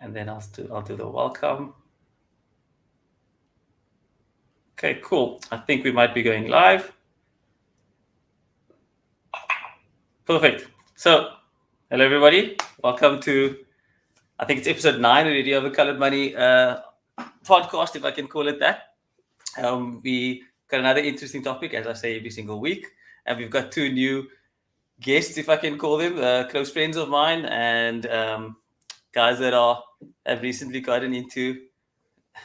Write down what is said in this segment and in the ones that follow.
and then I'll do the welcome. Okay, cool. I think we might be going live. Perfect. So, hello everybody. Welcome to, I think it's episode 9 already of the Colored Money podcast, if I can call it that. We got another interesting topic, as I say every single week, and we've got 2 new guests, if I can call them, close friends of mine, and guys that have recently gotten into,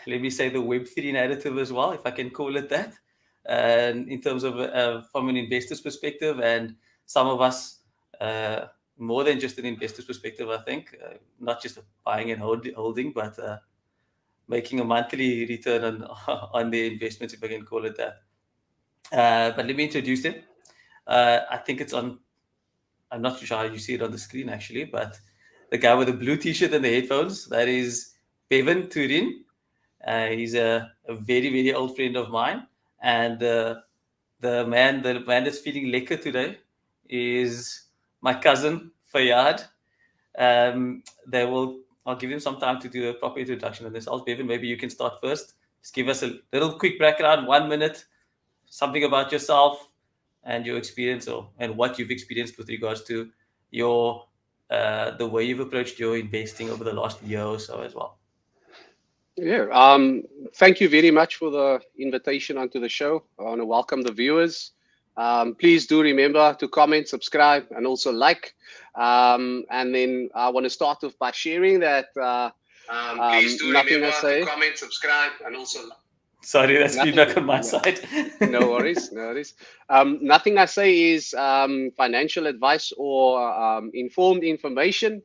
let me say, the Web3 narrative as well, if I can call it that, and in terms of from an investor's perspective, and some of us more than just an investor's perspective, I think, not just buying and holding, but making a monthly return on their investments, if I can call it that. But let me introduce them. I think it's on. I'm not sure how you see it on the screen actually, but the guy with the blue T-shirt and the headphones, that is Bevan Toerien. He's a very, very old friend of mine, and the man that's feeling lekker today is my cousin Rieyaan. I'll give him some time to do a proper introduction on this. Bevan, maybe you can start first. Just give us a little quick background, 1 minute, something about yourself and your experience, and what you've experienced with regards to your the way you've approached your investing over the last year or so as well. Yeah. Thank you very much for the invitation onto the show. I want to welcome the viewers. Please do remember to comment, subscribe, and also like. And then I want to start off by sharing that please do nothing remember I say. to comment, subscribe, and also. Sorry, that's feedback on my side. No worries, no worries. Nothing I say is financial advice or informed information.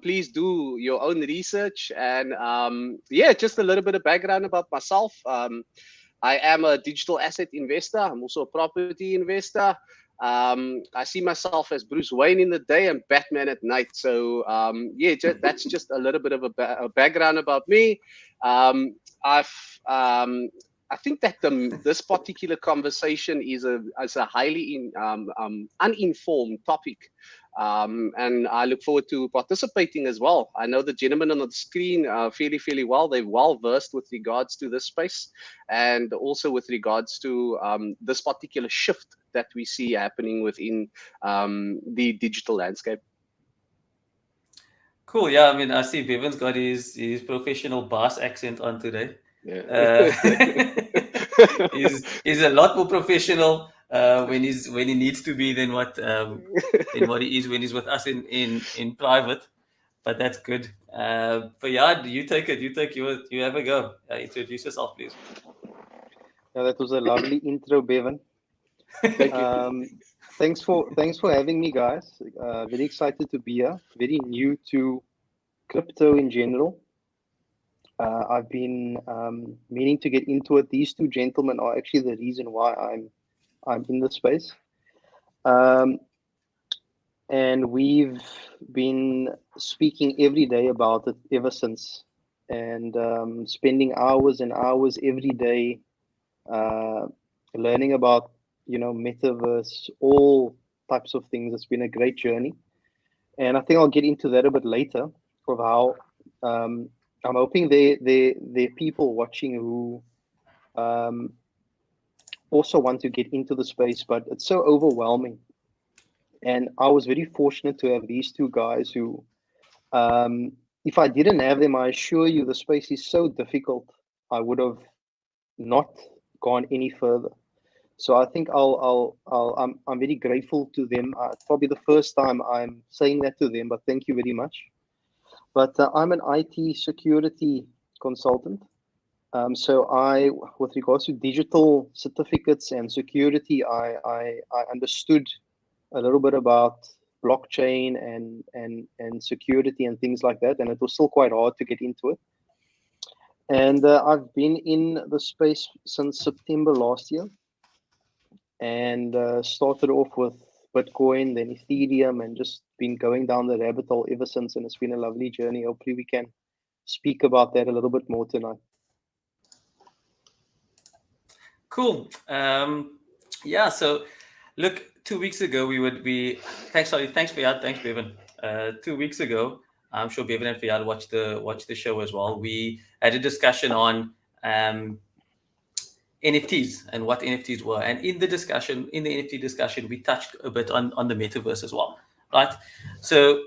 Please do your own research. And yeah, just a little bit of background about myself. I am a digital asset investor. I'm also a property investor. I see myself as Bruce Wayne in the day and Batman at night. So yeah, that's just a little bit of a background about me. I think that this particular conversation is a highly uninformed topic, and I look forward to participating as well. I know the gentlemen on the screen fairly well. They're well versed with regards to this space, and also with regards to this particular shift that we see happening within the digital landscape. Cool. Yeah, I mean, I see Bevan's got his professional bass accent on today. Yeah. He's a lot more professional when he needs to be than what he is when he's with us in private. But that's good. But yeah, you take it. You have a go. Introduce yourself, please. Yeah, that was a lovely intro, Bevan. Thank you. Thanks for having me, guys. Very excited to be here. Very new to crypto in general. I've been meaning to get into it. These 2 gentlemen are actually the reason why I'm in the space. And we've been speaking every day about it ever since, and spending hours and hours every day learning about, Metaverse, all types of things. It's been a great journey, and I think I'll get into that a bit later of how I'm hoping there are people watching who also want to get into the space, but it's so overwhelming. And I was very fortunate to have these 2 guys who, if I didn't have them, I assure you the space is so difficult, I would have not gone any further. So I think I'm very grateful to them. It's probably the first time I'm saying that to them, but thank you very much. But I'm an IT security consultant. So with regards to digital certificates and security, I understood a little bit about blockchain and security and things like that, and it was still quite hard to get into it. And I've been in the space since September last year, and started off with Bitcoin, then Ethereum, and just been going down the rabbit hole ever since. And it's been a lovely journey. Hopefully we can speak about that a little bit more tonight. Cool. Yeah. So, look, 2 weeks ago thanks Bevan. 2 weeks ago, I'm sure Bevan and Rieyaan watch the show as well. We had a discussion on NFTs and what NFTs were, and in the NFT discussion, we touched a bit on the metaverse as well, right? So,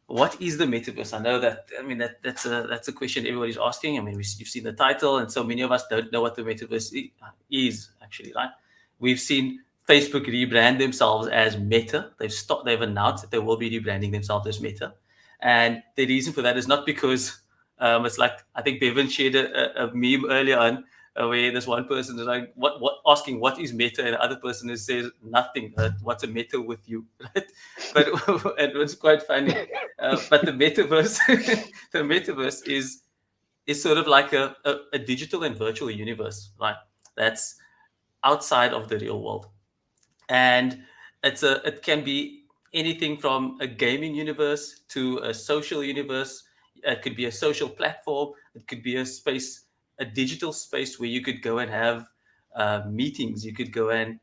what is the metaverse? I know that. I mean, that's a question everybody's asking. I mean, you've seen the title, and so many of us don't know what the metaverse is actually, right? We've seen Facebook rebrand themselves as Meta. They've announced that they will be rebranding themselves as Meta, and the reason for that is not because it's like, I think Bevan shared a meme earlier on, where this one person is like, what asking what is Meta, and the other person says nothing. What's a Meta with you, right? But it was quite funny. But the metaverse, the metaverse is sort of like a digital and virtual universe, right? That's outside of the real world, and it can be anything from a gaming universe to a social universe. It could be a social platform. It could be a digital space where you could go and have meetings. You could go and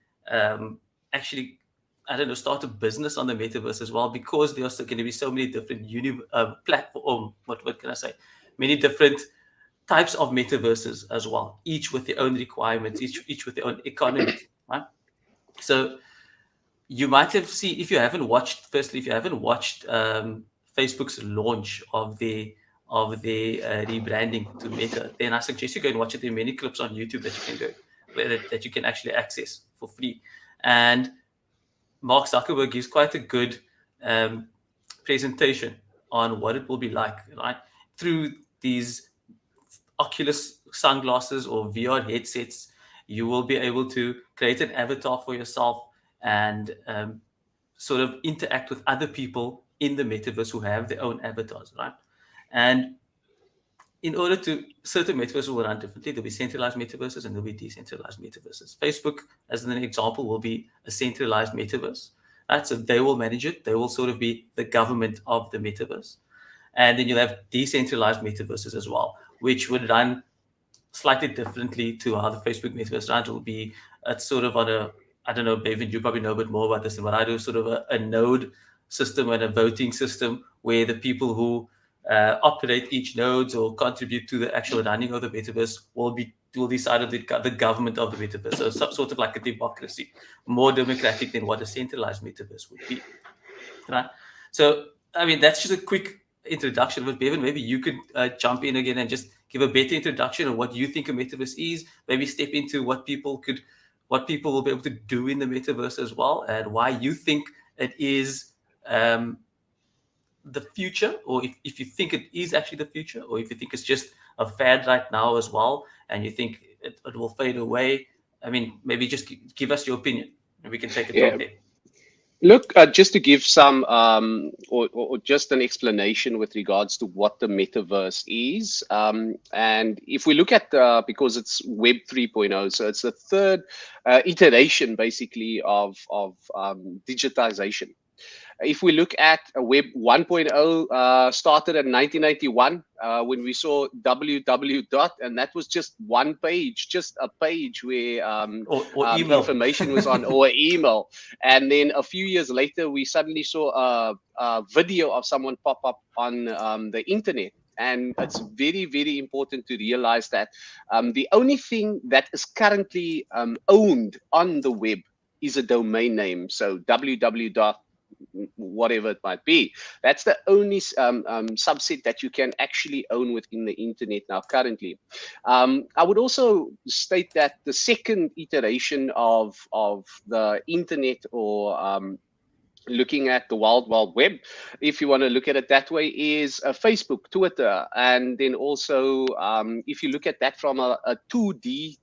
actually, I don't know, start a business on the metaverse as well, because there are going to be so many different platform. What can I say? Many different types of metaverses as well, each with their own requirements, each with their own economy, right? So you might have seen, if you haven't watched Facebook's launch of the rebranding to Meta, then I suggest you go and watch it. There are many clips on YouTube that you can that you can actually access for free. And Mark Zuckerberg gives quite a good presentation on what it will be like, right? Through these Oculus sunglasses or VR headsets, you will be able to create an avatar for yourself and sort of interact with other people in the metaverse who have their own avatars, right? And in order to, certain metaverses will run differently. There'll be centralized metaverses and there'll be decentralized metaverses. Facebook, as an example, will be a centralized metaverse, right? So they will manage it. They will sort of be the government of the metaverse. And then you'll have decentralized metaverses as well, which would run slightly differently to how the Facebook metaverse runs. It will be, it's sort of on a, I don't know, Bevan, you probably know a bit more about this than what I do, sort of a node system and a voting system where the people who operate each nodes or contribute to the actual running of the metaverse will decide of the government of the metaverse. So sort of like a democracy, more democratic than what a centralized metaverse would be, right? So, I mean, that's just a quick introduction. But Bevan, maybe you could jump in again and just give a better introduction of what you think a metaverse is. Maybe step into what people will be able to do in the metaverse as well, and why you think it is the future, or if you think it is actually the future, or if you think it's just a fad right now as well, and you think it will fade away. I mean, maybe just give us your opinion, and we can take it from there. Look, just to give some or just an explanation with regards to what the metaverse is, and if we look at because it's Web 3.0, so it's the third iteration basically of digitization. If we look at Web 1.0, started in 1991 when we saw www. And that was just one page, just a page where or email. Information was on, or email. And then a few years later, we suddenly saw a video of someone pop up on the internet. And it's very, very important to realize that the only thing that is currently owned on the web is a domain name. So www. Whatever it might be. That's the only subset that you can actually own within the internet now currently. I would also state that the second iteration of the internet, or looking at the wild web, if you want to look at it that way, is Facebook, Twitter, and then also if you look at that from a 2D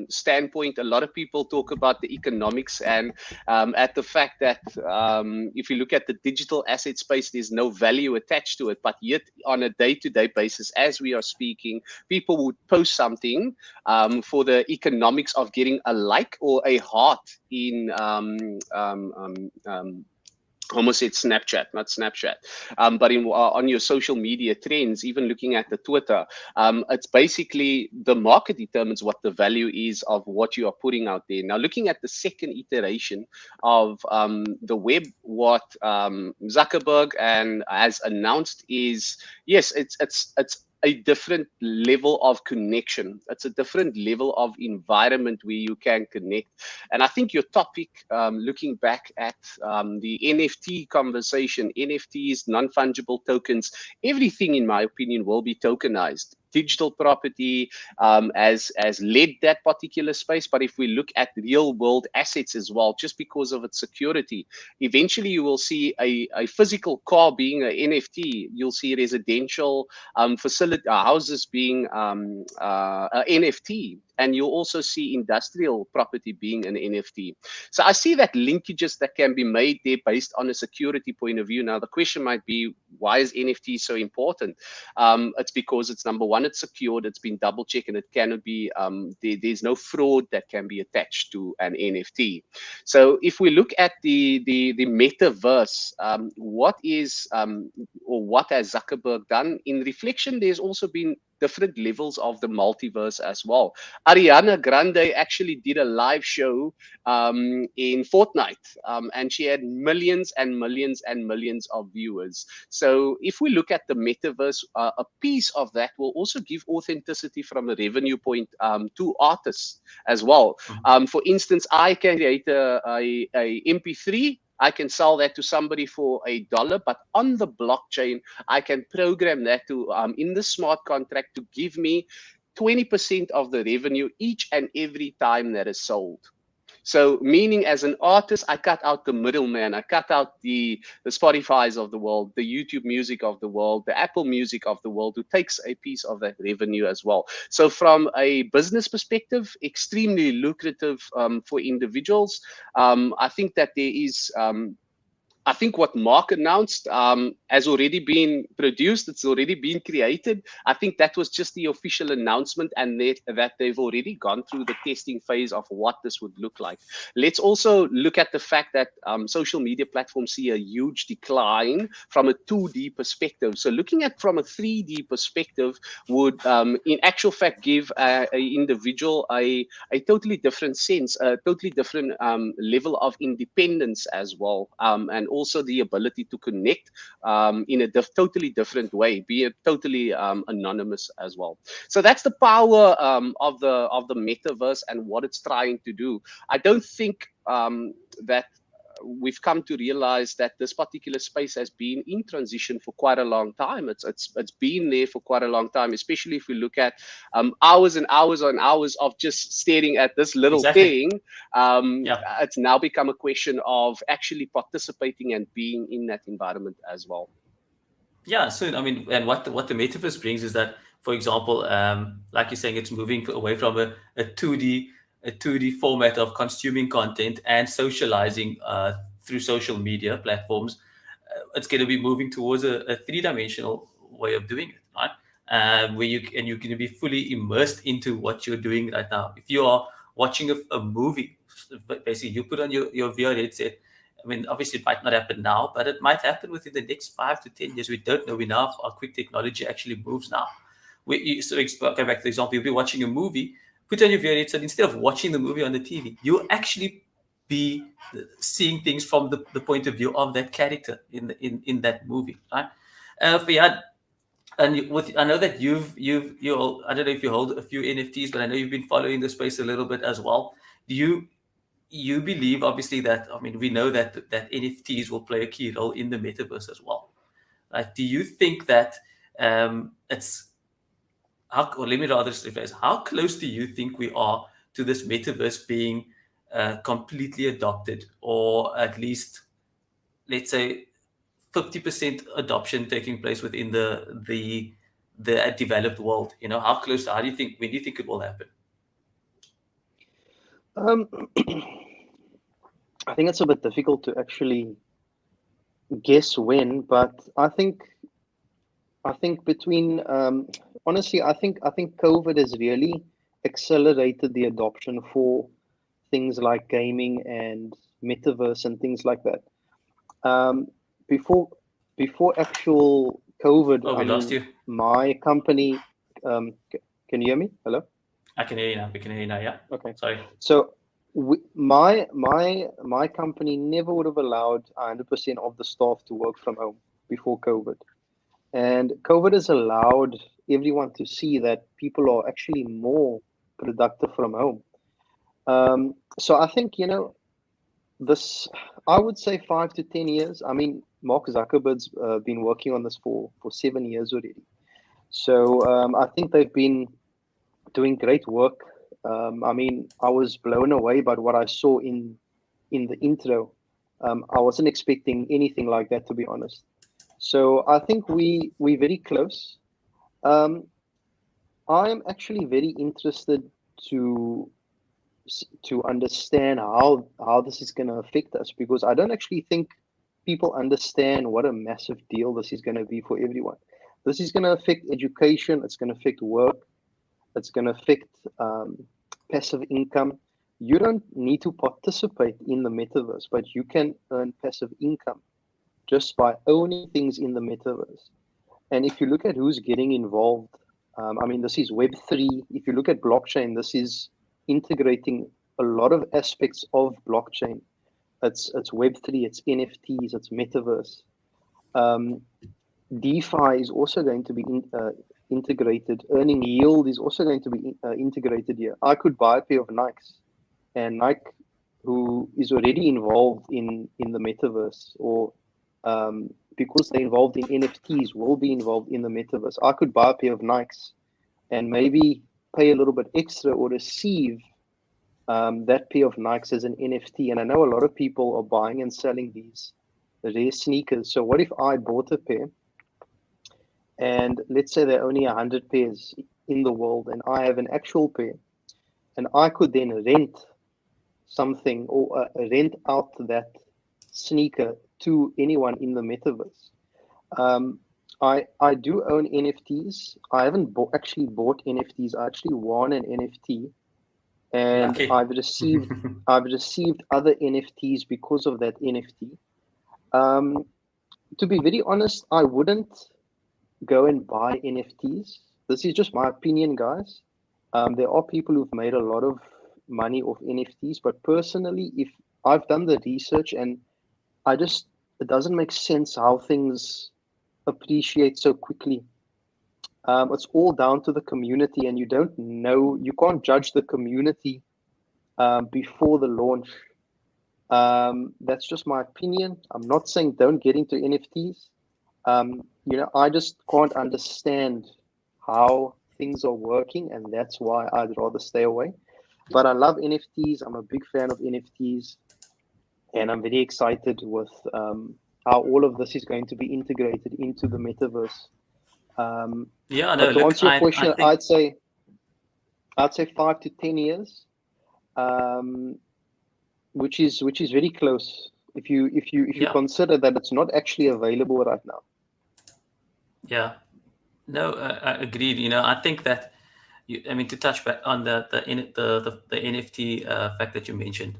standpoint, a lot of people talk about the economics and at the fact that if you look at the digital asset space, there's no value attached to it, but yet on a day-to-day basis, as we are speaking, people would post something for the economics of getting a like or a heart in almost said Snapchat, not Snapchat, but on your social media trends, even looking at the Twitter, it's basically the market determines what the value is of what you are putting out there. Now, looking at the second iteration of the web, what Zuckerberg has announced is, yes, it's a different level of connection. It's a different level of environment where you can connect. And I think your topic, looking back at the NFT conversation, NFTs, non-fungible tokens, everything, in my opinion, will be tokenized. Digital property has led that particular space. But if we look at real world assets as well, just because of its security, eventually you will see a physical car being an NFT. You'll see residential facility houses being an NFT. And you'll also see industrial property being an NFT. So I see that linkages that can be made there based on a security point of view. Now, the question might be, why is NFT so important? It's because it's, number one, it's secured, it's been double checked, and it cannot be, there's no fraud that can be attached to an NFT. So if we look at the metaverse, what is, or what has Zuckerberg done? In reflection, there's also been different levels of the multiverse as well. Ariana Grande actually did a live show in Fortnite, and she had millions and millions and millions of viewers. So if we look at the metaverse, a piece of that will also give authenticity from a revenue point to artists as well. For instance, I can create a MP3. I can sell that to somebody for $1, but on the blockchain, I can program that to in the smart contract to give me 20% of the revenue each and every time that is sold. So meaning, as an artist, I cut out the middleman. I cut out the Spotifys of the world, the YouTube music of the world, the Apple music of the world, who takes a piece of that revenue as well. So from a business perspective, extremely lucrative for individuals. I think that there is I think what Mark announced has already been produced. It's already been created. I think that was just the official announcement, and that they've already gone through the testing phase of what this would look like. Let's also look at the fact that social media platforms see a huge decline from a 2D perspective. So looking at from a 3D perspective would, in actual fact, give an individual a totally different sense, a totally different level of independence as well, and also the ability to connect in a totally different way, be it totally anonymous as well. So that's the power of the metaverse and what it's trying to do. I don't think that we've come to realize that this particular space has been in transition for quite a long time. It's been there for quite a long time, especially if we look at hours and hours and hours of just staring at this little thing. It's now become a question of actually participating and being in that environment as well. Yeah, so I mean, and what the metaverse brings is that, for example, like you're saying, it's moving away from a 2D format of consuming content and socializing through social media platforms. It's going to be moving towards a three-dimensional way of doing it, right? Where you're going to be fully immersed into what you're doing right now. If you are watching a movie, basically you put on your VR headset. I mean, obviously it might not happen now, but it might happen within the next 5 to 10 years. We don't know enough how quick technology actually moves now. So going back to the example, you'll be watching a movie, put on your VR headset, instead of watching the movie on the TV, you'll actually be seeing things from the point of view of that character in that movie, right? Rieyaan, and I know that you I don't know if you hold a few NFTs, but I know you've been following the space a little bit as well. Do you believe, obviously, that, I mean, we know that NFTs will play a key role in the metaverse as well. Like, do you think that it's or let me rather rephrase, how close do you think we are to this metaverse being completely adopted, or at least, let's say, 50% adoption taking place within the developed world? You know, how close? How do you think? When do you think it will happen? I think it's a bit difficult to actually guess when, but I think between honestly, I think COVID has really accelerated the adoption for things like gaming and metaverse and things like that. before actual COVID, Oh, we lost you. my company. Can you hear me? Hello. I can hear you now. We can hear you now. Yeah. Okay. Sorry. So my company never would have allowed 100% of the staff to work from home before COVID, and COVID has allowed everyone to see that people are actually more productive from home. So I think this. I would say 5 to 10 years. I mean, Mark Zuckerberg's been working on this for 7 years already. So I think they've been doing great work. I mean, I was blown away by what I saw in the intro. I wasn't expecting anything like that, to be honest. So I think we're very close. I'm actually very interested to understand how this is going to affect us, because I don't actually think people understand what a massive deal this is going to be for everyone. This is going to affect education. It's going to affect work. It's going to affect passive income. You don't need to participate in the metaverse, but you can earn passive income just by owning things in the metaverse. And if you look at who's getting involved, I mean, this is Web3. If you look at blockchain, this is integrating a lot of aspects of blockchain. It's Web3, it's NFTs, it's Metaverse. DeFi is also going to be integrated. Earning yield is also going to be integrated here. I could buy a pair of Nikes, and Nike, who is already involved in the Metaverse, or because they're involved in NFTs, will be involved in the Metaverse. I could buy a pair of Nikes and maybe pay a little bit extra or receive that pair of Nikes as an NFT. And I know a lot of people are buying and selling these rare sneakers. So what if I bought a pair, and let's say there are only 100 pairs in the world, and I have an actual pair, and I could then rent something or rent out that sneaker to anyone in the Metaverse. I do own NFTs. I haven't actually bought NFTs. I actually won an NFT, and Lucky. I've received other NFTs because of that NFT. To be very honest, I wouldn't go and buy NFTs. This is just my opinion, guys. There are people who've made a lot of money off NFTs, but personally, if I've done the research, and it doesn't make sense how things appreciate so quickly. It's all down to the community, and you can't judge the community before the launch. That's just my opinion. I'm not saying don't get into NFTs. I just can't understand how things are working, and that's why I'd rather stay away. But I love NFTs. I'm a big fan of NFTs, and I'm very excited with how all of this is going to be integrated into the metaverse. Yeah, no. But to answer your question, I think... I'd say 5 to 10 years, which is very close. If you consider that it's not actually available right now. Yeah, no, I agreed. I think that to touch back on the NFT fact that you mentioned,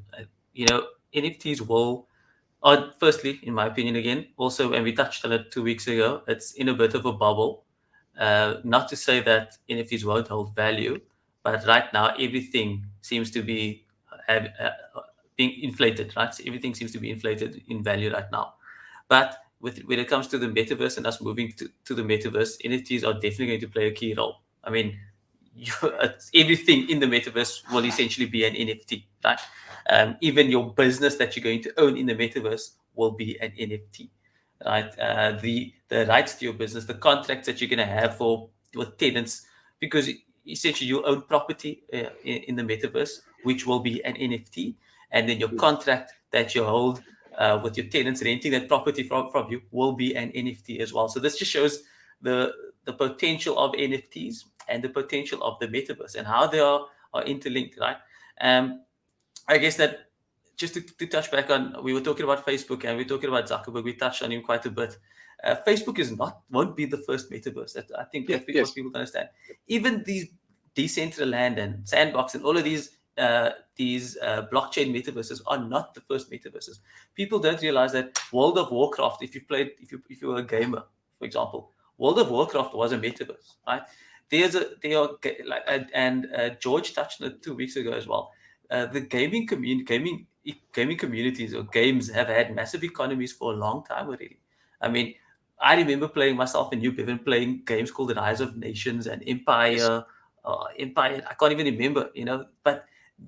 NFTs will. Firstly, in my opinion, again, also, and we touched on it 2 weeks ago, it's in a bit of a bubble. Not to say that NFTs won't hold value, but right now everything seems to be being inflated, right? So everything seems to be inflated in value right now. But when it comes to the metaverse and us moving to the metaverse, NFTs are definitely going to play a key role. I mean, everything in the metaverse will essentially be an NFT, right? Even your business that you're going to own in the metaverse will be an NFT, right? The rights to your business, the contracts that you're going to have with tenants, because essentially you own property in the metaverse, which will be an NFT, and then your contract that you hold with your tenants renting that property from you will be an NFT as well. So this just shows the potential of NFTs and the potential of the metaverse and how they are interlinked, right? I guess that just to touch back on, we were talking about Facebook and we were talking about Zuckerberg. We touched on him quite a bit. Facebook won't be the first metaverse. I think that's what people understand. Even these Decentraland and Sandbox and all of these blockchain metaverses are not the first metaverses. People don't realize that World of Warcraft, if you were a gamer, for example, World of Warcraft was a metaverse, right? George touched on it 2 weeks ago as well. The gaming communities or games have had massive economies for a long time already. I mean, I remember playing myself and you, Bevan, playing games called The Rise of Nations and Empire. Empire, I can't even remember, but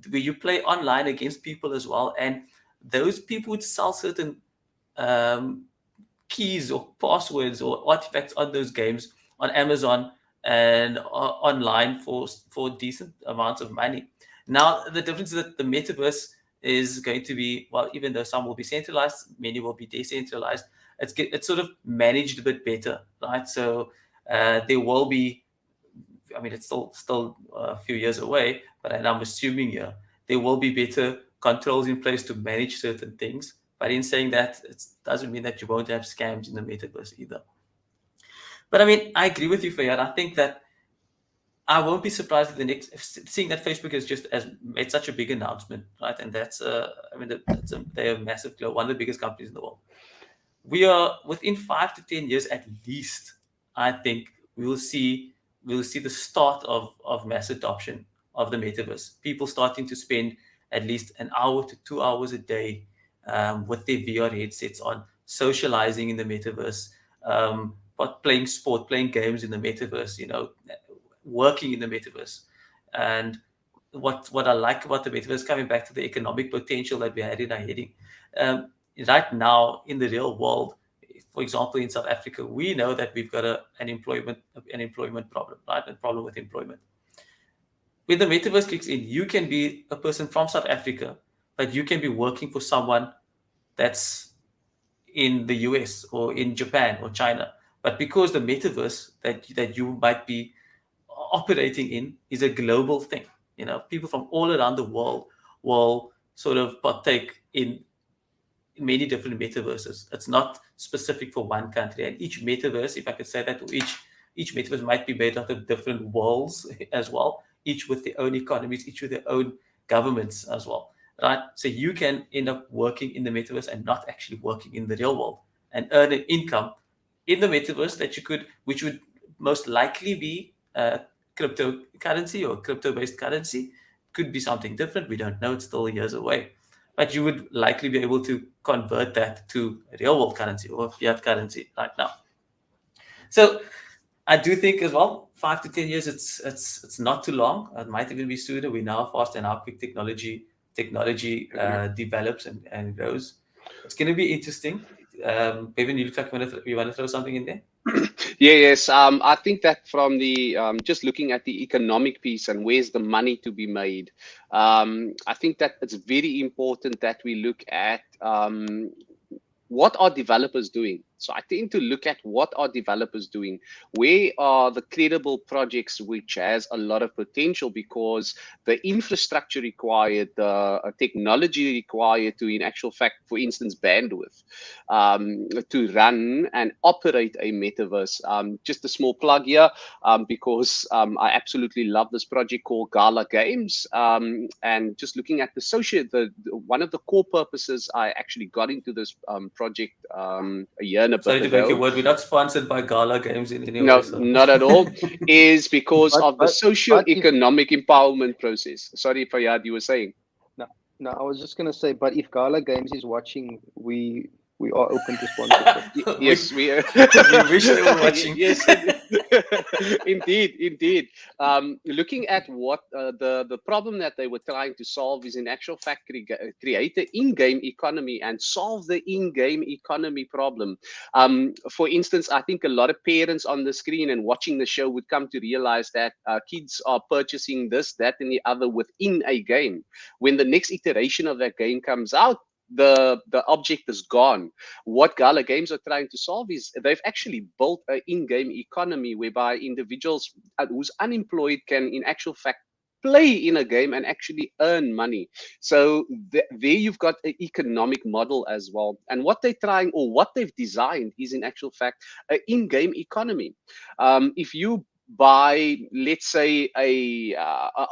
where you play online against people as well, and those people would sell certain keys or passwords or artifacts on those games on Amazon and online for decent amounts of money. Now the difference is that the metaverse is going to be, well, even though some will be centralized, many will be decentralized. It's sort of managed a bit better, right? So there will be, I mean, it's still a few years away, but I'm assuming there will be better controls in place to manage certain things. But in saying that, it doesn't mean that you won't have scams in the metaverse either. But I mean, I agree with you, Rieyaan. I think that I won't be surprised if seeing that Facebook has just made such a big announcement, right? And that's they're a massive, one of the biggest companies in the world. We are within 5 to 10 years at least. I think we will see the start of mass adoption of the metaverse. People starting to spend at least an hour to 2 hours a day with their VR headsets on, socializing in the metaverse, but playing sport, playing games in the metaverse, working in the metaverse. And what I like about the metaverse, coming back to the economic potential that we had in our heading, right now in the real world, for example, in South Africa, we know that we've got an employment problem, right? A problem with employment. When the metaverse kicks in, you can be a person from South Africa, but you can be working for someone that's in the US or in Japan or China. But because the metaverse that you might be operating in is a global thing, people from all around the world will sort of partake in many different metaverses. It's not specific for one country, and each metaverse, if I could say that, or each metaverse might be made out of different worlds as well, each with their own economies, each with their own governments as well, right? So you can end up working in the metaverse and not actually working in the real world, and earn an income in the metaverse which would most likely be cryptocurrency or crypto-based currency. Could be something different. We don't know. It's still years away. But you would likely be able to convert that to real world currency or fiat currency right now. So I do think as well, 5 to 10 years, it's not too long. It might even be sooner. We know how fast and how quick technology develops and grows. It's going to be interesting. Bevan, you look like you want to throw something in there? Yes. I think that from the just looking at the economic piece and where's the money to be made, I think that it's very important that we look at what are developers doing. So I tend to look at what are developers doing, where are the credible projects which has a lot of potential, because the infrastructure required, the technology required to, in actual fact, for instance, bandwidth to run and operate a metaverse. Just a small plug here, because I absolutely love this project called Gala Games, and just looking at one of the core purposes I actually got into this project a year and a bit Sorry to break ago. your word. We're not sponsored by Gala Games in any way. No, So. not at all. Is because of the socio-economic empowerment process. Sorry, Rieyaan, you were saying. No, I was just going to say, but if Gala Games is watching, we are open to sponsorship. Yes, we are. We wish they were watching. Yes, indeed. Looking at what the problem that they were trying to solve is, in actual fact, create an in-game economy and solve the in-game economy problem. For instance, I think a lot of parents on the screen and watching the show would come to realize that kids are purchasing this, that, and the other within a game. When the next iteration of that game comes out, the object is gone. What Gala Games are trying to solve is they've actually built an in-game economy whereby individuals who's unemployed can, in actual fact, play in a game and actually earn money. So there you've got an economic model as well. And what they're trying, or what they've designed, is in actual fact an in-game economy. If you buy, let's say, a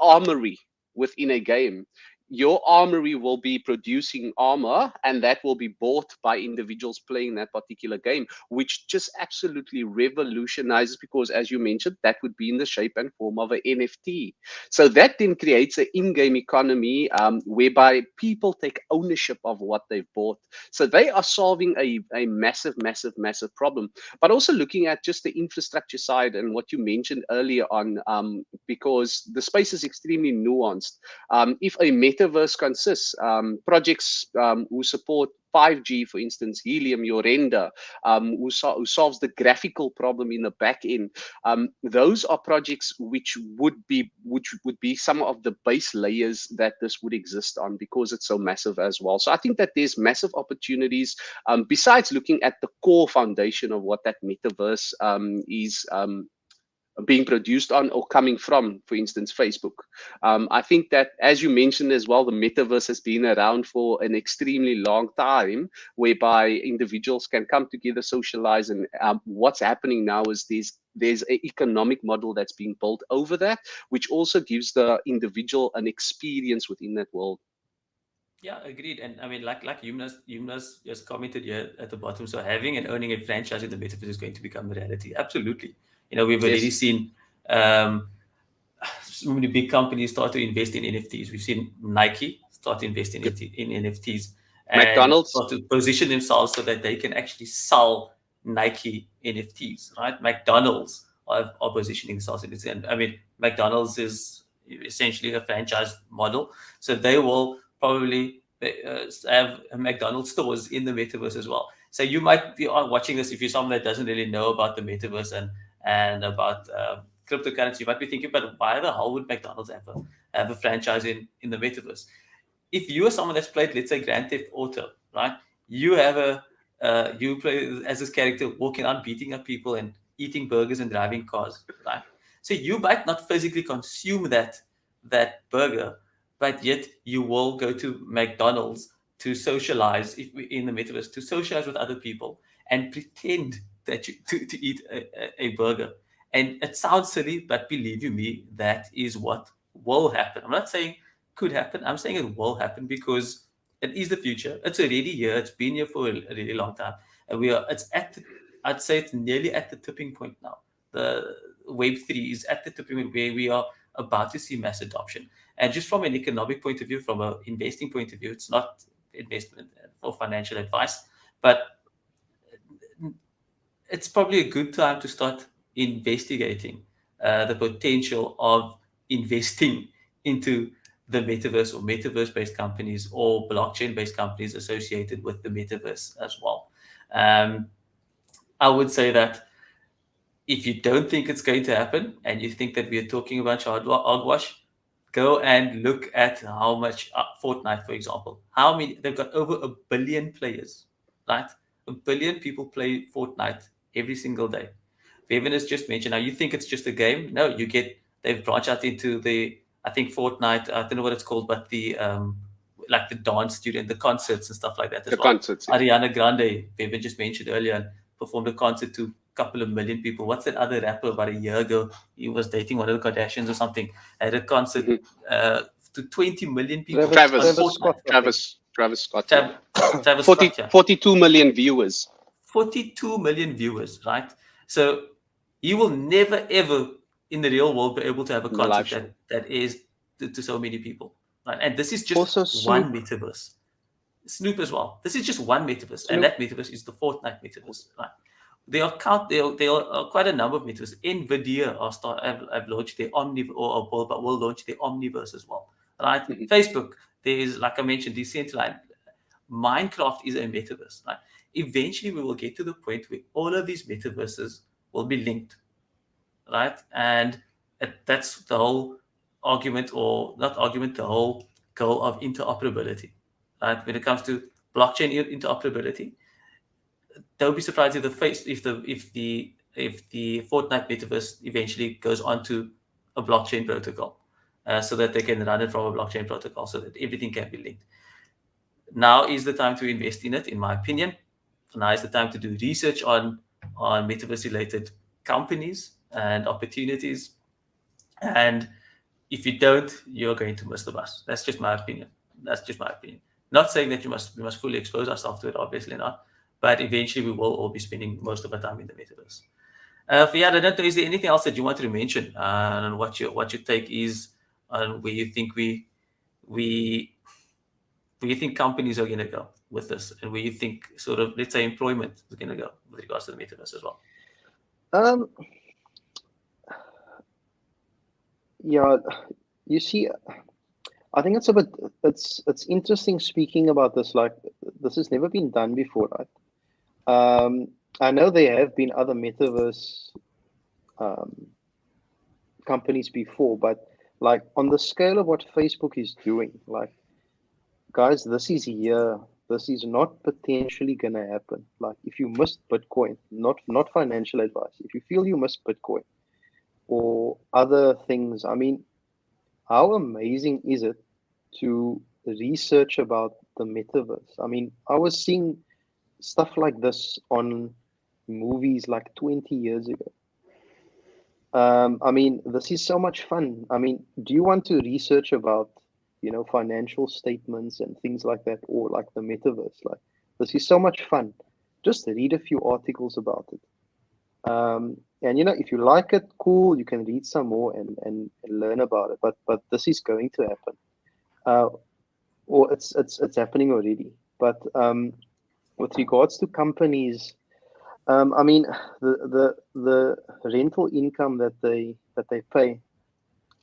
armory, within a game, your armory will be producing armor, and that will be bought by individuals playing that particular game, which just absolutely revolutionizes, because as you mentioned, that would be in the shape and form of an NFT. So that then creates an in-game economy whereby people take ownership of what they've bought. So they are solving a massive, massive, massive problem. But also looking at just the infrastructure side and what you mentioned earlier on, because the space is extremely nuanced. If a metaverse consists projects who support 5G, for instance, Helium, your render, who solves the graphical problem in the back end. Those are projects which would be some of the base layers that this would exist on, because it's so massive as well. So I think that there's massive opportunities besides looking at the core foundation of what that metaverse is being produced on or coming from, for instance, Facebook. I think that, as you mentioned as well, the metaverse has been around for an extremely long time, whereby individuals can come together, socialize, and what's happening now is there's an economic model that's being built over that, which also gives the individual an experience within that world. Yeah, agreed. And I mean, like Yumnas just commented here at the bottom. So having and owning a franchise in the metaverse is going to become a reality. Absolutely. We've already seen so many big companies start to invest in NFTs. We've seen Nike start to invest in NFTs and McDonald's start to position themselves so that they can actually sell Nike NFTs, right? McDonald's are positioning themselves in this. And I mean, McDonald's is essentially a franchise model. So they will probably have McDonald's stores in the metaverse as well. So you might be watching this if you're someone that doesn't really know about the metaverse and about cryptocurrency. You might be thinking, but why the hell would McDonald's have a franchise in the metaverse? If you are someone that's played, let's say, Grand Theft Auto, right? You have you play as this character walking on, beating up people and eating burgers and driving cars, right? So you might not physically consume that burger, but yet you will go to McDonald's to socialize in the metaverse, to socialize with other people and pretend that you to eat a burger. And it sounds silly, but believe you me, that is what will happen. I'm not saying could happen. I'm saying it will happen because it is the future. It's already here. It's been here for a really long time, and I'd say it's nearly at the tipping point now. The Web3 is at the tipping point where we are about to see mass adoption. And just from an economic point of view, from an investing point of view, it's not investment for financial advice, but it's probably a good time to start investigating the potential of investing into the metaverse or metaverse-based companies or blockchain-based companies associated with the metaverse as well. I would say that if you don't think it's going to happen and you think that we are talking about hogwash, go and look at how much Fortnite, for example, how many they've got over 1 billion players, right? 1 billion people play Fortnite every single day. Bevan has just mentioned, now you think it's just a game. No, they've branched out into I think Fortnite, I don't know what it's called, but the like the dance studio and the concerts and stuff like that as the well. concerts, yeah. Rieyaan Najaar, Bevan just mentioned earlier, performed a concert to a couple of million people. What's that other rapper about a year ago? He was dating one of the Kardashians or something. Had a concert to 20 million people. Travis Scott. Travis Scott, yeah. 42 million viewers. 42 million viewers, right? So you will never, ever in the real world be able to have a concert that is to so many people, right? And this is just Also, one metaverse. Snoop as well. This is just one metaverse, and that metaverse is the Fortnite metaverse, right? There are quite a number of metaverses. NVIDIA have launched their will launch their Omniverse as well, right? Mm-hmm. Facebook, there's, like I mentioned, decentralized. Minecraft is a metaverse, right? Eventually, we will get to the point where all of these metaverses will be linked, right? And that's the whole argument, or not argument, the whole goal of interoperability, right? When it comes to blockchain interoperability, don't be surprised if the Fortnite metaverse eventually goes onto a blockchain protocol, so that they can run it from a blockchain protocol, so that everything can be linked. Now is the time to invest in it, in my opinion. Now is the time to do research on metaverse related companies and opportunities, and if you don't, you're going to miss the bus. That's just my opinion. That's just my opinion. Not saying that we must fully expose ourselves to it, obviously not. But eventually, we will all be spending most of our time in the metaverse. Rieyaan, I don't know. Is there anything else that you wanted to mention on what your take is on where you think we where you think companies are going to go with this, and where you think sort of, let's say, employment is going to go with regards to the metaverse as well? Um, yeah, you see, I think it's a bit, it's interesting speaking about this. Like, this has never been done before, right? I know there have been other metaverse um, companies before, but like on the scale of what Facebook is doing, like, guys, this is here. This is not potentially gonna happen. Like, if you missed Bitcoin, not financial advice. If you feel you missed Bitcoin or other things, I mean, how amazing is it to research about the metaverse? I mean, I was seeing stuff like this on movies like 20 years ago. I mean, this is so much fun. I mean, do you want to research about, financial statements and things like that, or like the metaverse? Like, this is so much fun. Just read a few articles about it. And if you like it, cool, you can read some more and learn about it. But this is going to happen. Or it's happening already. But with regards to companies, I mean, the rental income that they pay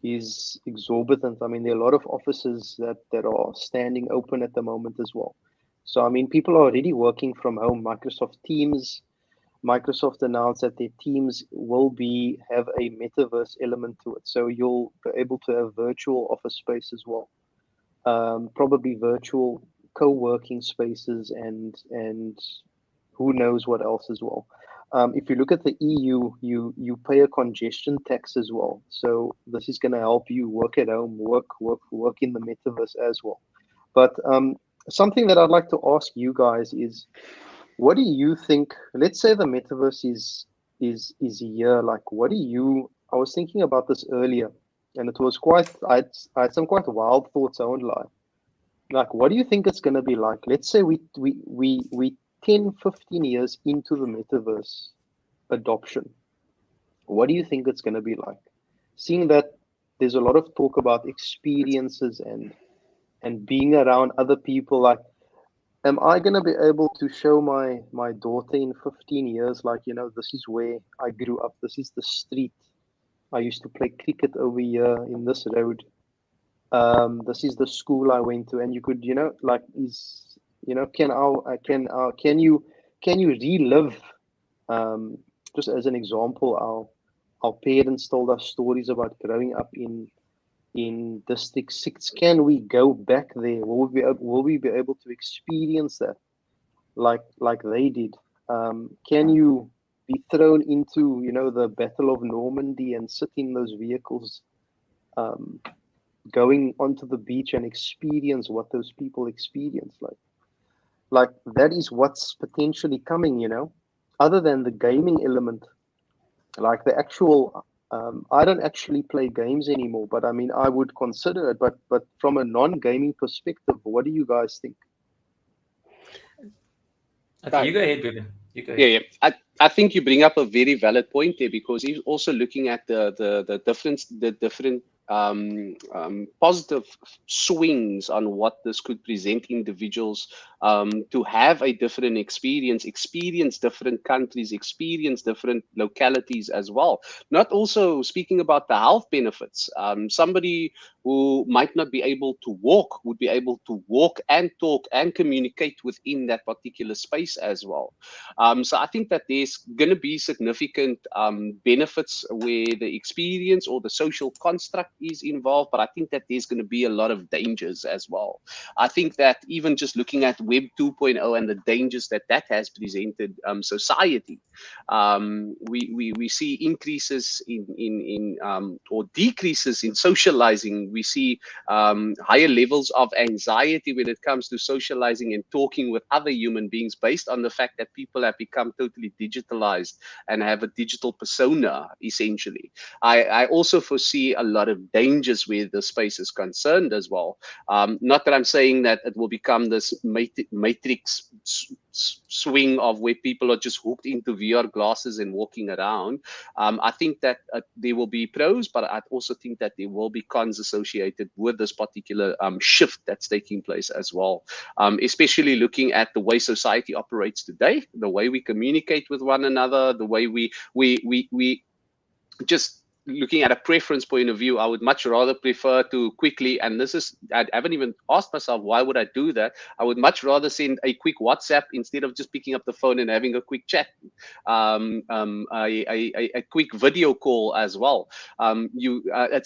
is exorbitant. I mean, there are a lot of offices that are standing open at the moment as well. So I mean, people are already working from home. Microsoft announced that their Teams will have a metaverse element to it. So you'll be able to have virtual office space as well. Probably virtual co-working spaces and who knows what else as well. If you look at the EU, you pay a congestion tax as well. So this is going to help you work at home, work in the metaverse as well. But something that I'd like to ask you guys is, what do you think? Let's say the metaverse is a year. Like, what do you? I was thinking about this earlier, and it was I had some quite wild thoughts. I won't lie. Like, what do you think it's going to be like? Let's say we 10, 15 years into the metaverse adoption. What do you think it's going to be like? Seeing that there's a lot of talk about experiences and being around other people. Like, am I going to be able to show my daughter in 15 years, like, this is where I grew up. This is the street. I used to play cricket over here in this road. This is the school I went to, and you could, like, can you relive? Just as an example, our parents told us stories about growing up in District 6. Can we go back there? Will we be able to experience that like they did? Can you be thrown into the Battle of Normandy and sit in those vehicles, going onto the beach and experience what those people experience? Like that is what's potentially coming, other than the gaming element, like the actual I don't actually play games anymore, but I mean, I would consider it. But from a non-gaming perspective, what do you guys think? Okay, you go ahead, Bevan. You go ahead. Yeah. I think you bring up a very valid point there, because he's also looking at the different positive swings on what this could present individuals to have a different experience different countries, experience different localities as well. Not also speaking about the health benefits. Somebody who might not be able to walk would be able to walk and talk and communicate within that particular space as well. So I think that there's going to be significant benefits where the experience or the social construct is involved, but I think that there's going to be a lot of dangers as well. I think that even just looking at Web 2.0 and the dangers that has presented society, we see increases in or decreases in socializing. We see higher levels of anxiety when it comes to socializing and talking with other human beings, based on the fact that people have become totally digitalized and have a digital persona, essentially. I also foresee a lot of dangers where the space is concerned as well. Not that I'm saying that it will become this matrix swing of where people are just hooked into VR glasses and walking around. I think that there will be pros, but I also think that there will be cons associated with this particular shift that's taking place as well. Especially looking at the way society operates today, the way we communicate with one another, the way we just looking at a preference point of view, I would much rather prefer to quickly, and this is, I haven't even asked myself, why would I do that? I would much rather send a quick WhatsApp instead of just picking up the phone and having a quick chat, a quick video call as well. It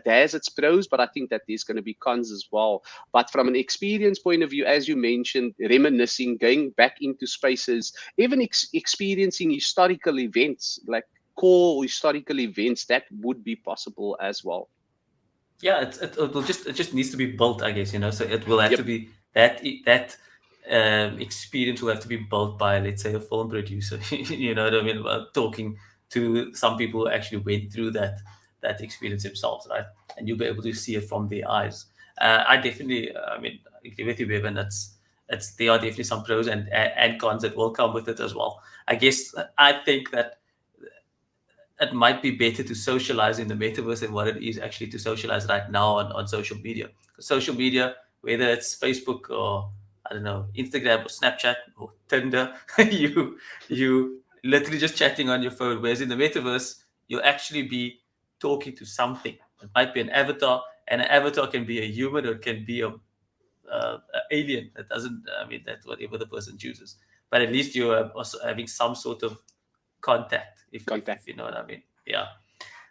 has its pros, but I think that there's going to be cons as well. But from an experience point of view, as you mentioned, reminiscing, going back into spaces, even experiencing historical events, like core historical events, that would be possible as well. Yeah, it just needs to be built, I guess, so it will have to be that experience will have to be built by, let's say, a film producer, you know what I mean, talking to some people who actually went through that experience themselves, right? And you'll be able to see it from their eyes. I definitely, I agree with you, Bevan. There are definitely some pros and cons that will come with it as well. I guess I think that it might be better to socialize in the metaverse than what it is actually to socialize right now on social media. Social media, whether it's Facebook or, I don't know, Instagram or Snapchat or Tinder, you literally just chatting on your phone. Whereas in the metaverse, you'll actually be talking to something. It might be an avatar, and an avatar can be a human or it can be an alien. That doesn't, that's whatever the person chooses. But at least you're also having some sort of contact, if you know what I mean. Yeah.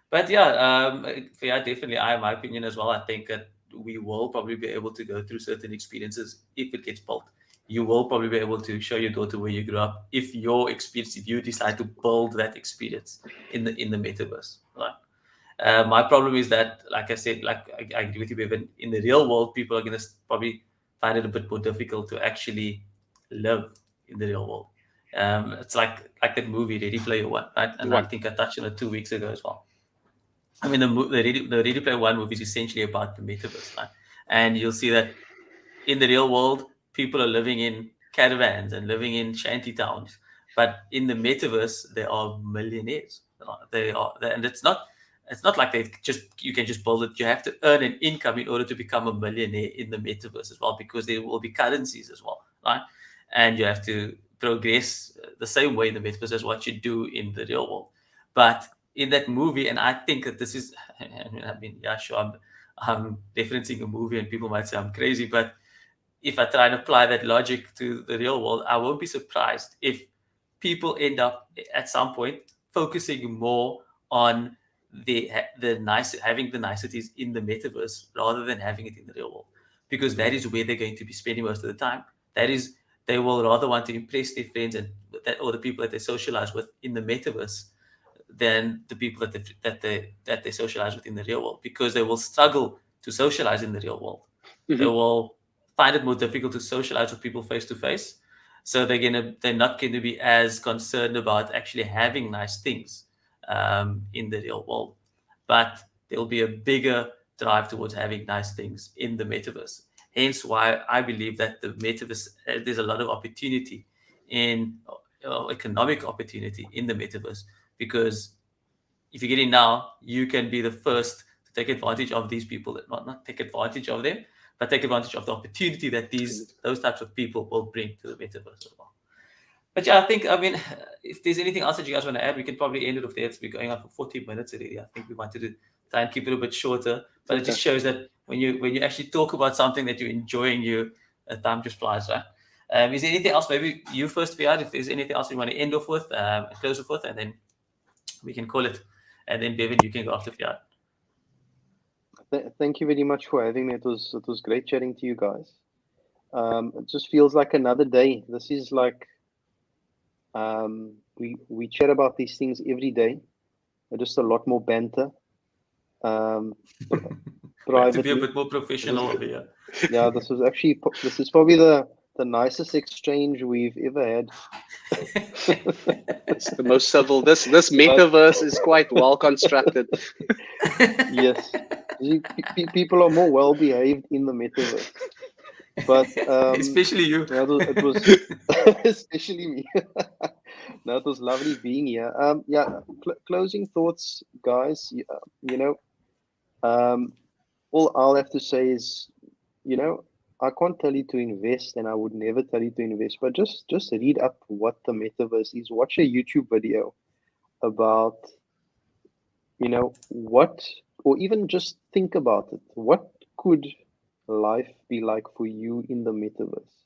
But definitely, my opinion as well. I think that we will probably be able to go through certain experiences if it gets built. You will probably be able to show your daughter where you grew up if you decide to build that experience in the metaverse. Right? My problem is that, like I said, I agree with you, Bevan, in the real world, people are going to probably find it a bit more difficult to actually live in the real world. It's like that movie Ready Player One, right? And I think I touched on it 2 weeks ago as well. The Ready Player One movie is essentially about the metaverse, right? And you'll see that in the real world, people are living in caravans and living in shanty towns, but in the metaverse, they are millionaires. And it's not like you can just build it. You have to earn an income in order to become a millionaire in the metaverse as well, because there will be currencies as well, right? And you have to progress the same way in the metaverse as what you do in the real world. But in that movie, and I think that this is, sure, I'm referencing a movie and people might say I'm crazy, but if I try and apply that logic to the real world, I won't be surprised if people end up at some point focusing more on having the niceties in the metaverse rather than having it in the real world, because that is where they're going to be spending most of the time. They will rather want to impress their friends or the people that they socialize with in the metaverse than the people that they socialize with in the real world, because they will struggle to socialize in the real world. Mm-hmm. They will find it more difficult to socialize with people face to face. So they're not going to be as concerned about actually having nice things in the real world. But there will be a bigger drive towards having nice things in the metaverse. Hence why I believe that the metaverse, there's a lot of opportunity in economic opportunity in the metaverse, because if you get in now, you can be the first to take advantage of these people, not take advantage of them, but take advantage of the opportunity that those types of people will bring to the metaverse as well. But yeah, if there's anything else that you guys want to add, we can probably end it off there. It's been going on for 40 minutes already. I think we wanted to try and keep it a bit shorter, but it just shows that when you actually talk about something that you're enjoying, time just flies, right? Is there anything else? Maybe you first, Rieyaan, if there's anything else you want to end off with, close off with, and then we can call it. And then Bevan, you can go after Rieyaan. Thank you very much for having me. It was great chatting to you guys. It just feels like another day. This is like we chat about these things every day. Just a lot more banter. To be a bit more professional over here. Yeah, this is probably the the nicest exchange we've ever had. It's the most civil. This metaverse is quite well constructed. Yes, people are more well behaved in the metaverse. But especially you. it was especially me. No, it was lovely being here. Yeah, closing thoughts, guys. You know, all I'll have to say is, you know, I can't tell you to invest, and I would never tell you to invest. But just read up what the metaverse is. Watch a YouTube video about, you know, what, or even just think about it. What could life be like for you in the metaverse?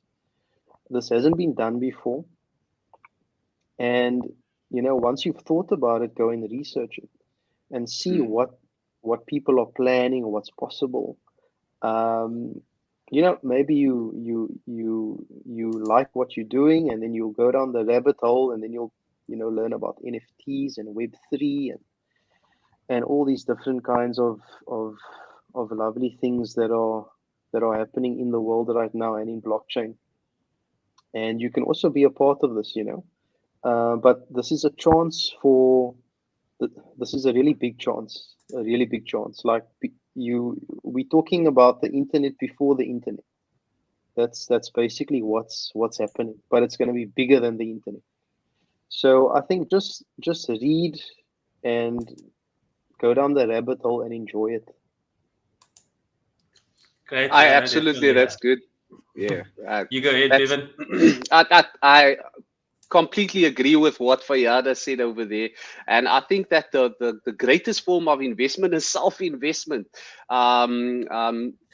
This hasn't been done before. And, you know, once you've thought about it, go and research it and see what people are planning or what's possible. You know, maybe you like what you're doing, and then you'll go down the rabbit hole, and then you'll, you know, learn about NFTs and Web3 and all these different kinds of lovely things that are happening in the world right now and in blockchain. And you can also be a part of this, you know. But this is a chance this is a really big chance, Like we're talking about the internet before the internet. That's basically what's happening, but it's going to be bigger than the internet. So I think just read and go down the rabbit hole and enjoy it. Great. I absolutely, that's good. Yeah. You go ahead, Bevan. I completely agree with what Rieyaan said over there, and I think that the greatest form of investment is self-investment.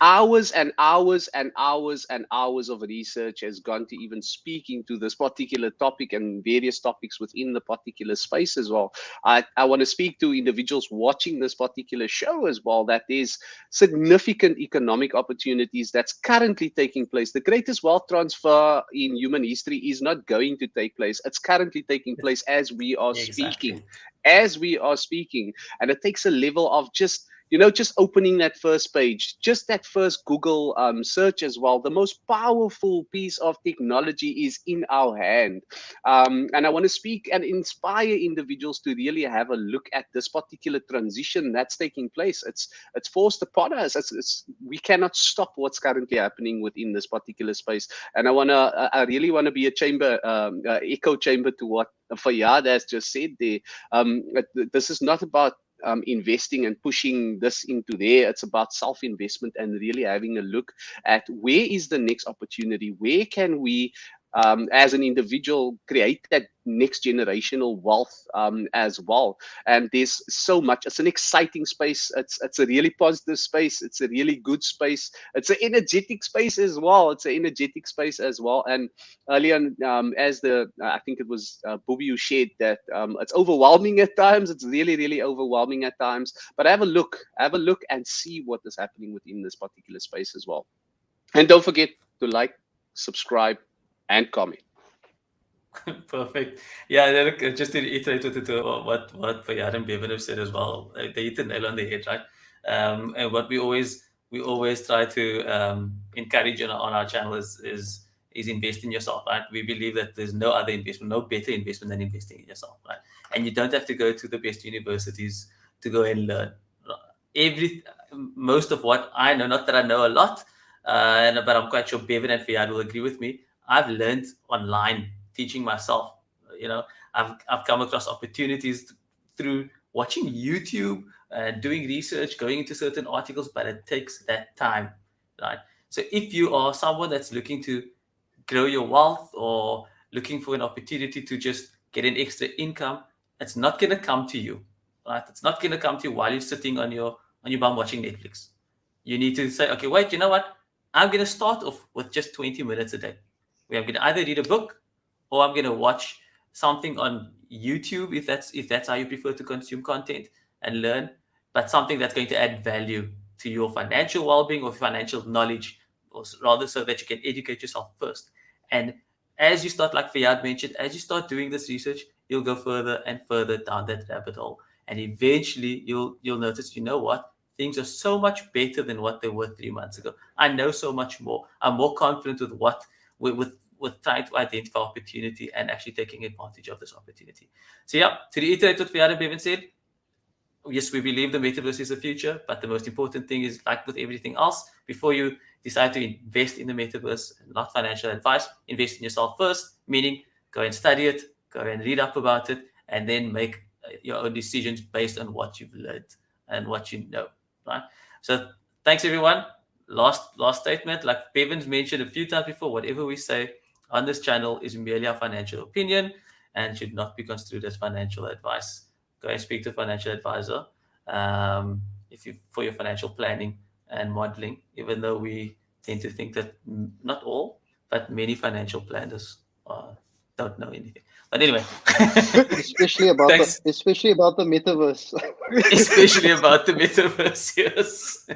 Hours and hours and hours and hours of research has gone to even speaking to this particular topic and various topics within the particular space as well. I want to speak to individuals watching this particular show as well, that there's significant economic opportunities that's currently taking place. The greatest wealth transfer in human history is not going to take place. It's currently taking place as we are speaking. As we are speaking. And it takes a level of just opening that first page, just that first Google search as well. The most powerful piece of technology is in our hand. And I want to speak and inspire individuals to really have a look at this particular transition that's taking place. It's forced upon us. We cannot stop what's currently happening within this particular space. And I really want to be a chamber, echo chamber to what Rieyaan has just said there. This is not about investing and pushing this into there. It's about self-investment and really having a look at where is the next opportunity, where can we as an individual create that next generational wealth as well. And there's so much. It's an exciting space. It's a really positive space. It's a really good space. It's an energetic space as well. And earlier on, I think it was Bobby who shared that it's overwhelming at times. It's really, really overwhelming at times. But have a look and see what is happening within this particular space as well. And don't forget to like, subscribe, and comment. Perfect. Yeah, just to reiterate what Rieyaan and Bevan have said as well, they hit the nail on the head, right? And what we always try to encourage on our channel is invest in yourself, right? We believe that there's no other investment, no better investment than investing in yourself, right? And you don't have to go to the best universities to go and learn. Most of what I know, not that I know a lot, but I'm quite sure Bevan and Rieyaan will agree with me. I've learned online, teaching myself. You know, I've come across opportunities through watching YouTube, doing research, going into certain articles, but it takes that time, right? So if you are someone that's looking to grow your wealth or looking for an opportunity to just get an extra income, it's not going to come to you, right? It's not going to come to you while you're sitting on your bum watching Netflix. You need to say, okay, wait, you know what? I'm going to start off with just 20 minutes a day. I'm going to either read a book or I'm going to watch something on YouTube if that's how you prefer to consume content and learn, but something that's going to add value to your financial well-being or financial knowledge, or rather so that you can educate yourself first. And as you start, like Rieyaan mentioned, as you start doing this research, you'll go further and further down that rabbit hole. And eventually you'll notice, you know what? Things are so much better than what they were 3 months ago. I know so much more. I'm more confident with what with trying to identify opportunity and actually taking advantage of this opportunity. So yeah, to reiterate what Rieyaan and Bevan said, yes, we believe the metaverse is the future, but the most important thing is, like with everything else, before you decide to invest in the metaverse, not financial advice, invest in yourself first, meaning go and study it, go and read up about it, and then make your own decisions based on what you've learned and what you know, right? So thanks everyone. Last statement, like Bevan's mentioned a few times before, whatever we say on this channel is merely our financial opinion and should not be construed as financial advice. Go and speak to a financial advisor if you for your financial planning and modeling, even though we tend to think that not all, but many financial planners don't know anything. But anyway, especially about thanks. especially about the metaverse. Especially about the metaverse, yes.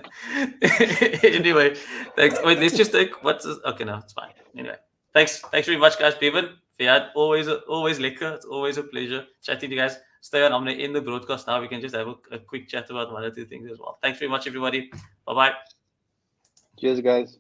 Anyway, thanks. Wait, let's just take okay, no, it's fine. Anyway, thanks very much, guys. Bevan, Rieyaan, always lekker. It's always a pleasure chatting to you guys. Stay on. I'm gonna end the broadcast now. We can just have a quick chat about one or two things as well. Thanks very much, everybody. Bye bye. Cheers, guys.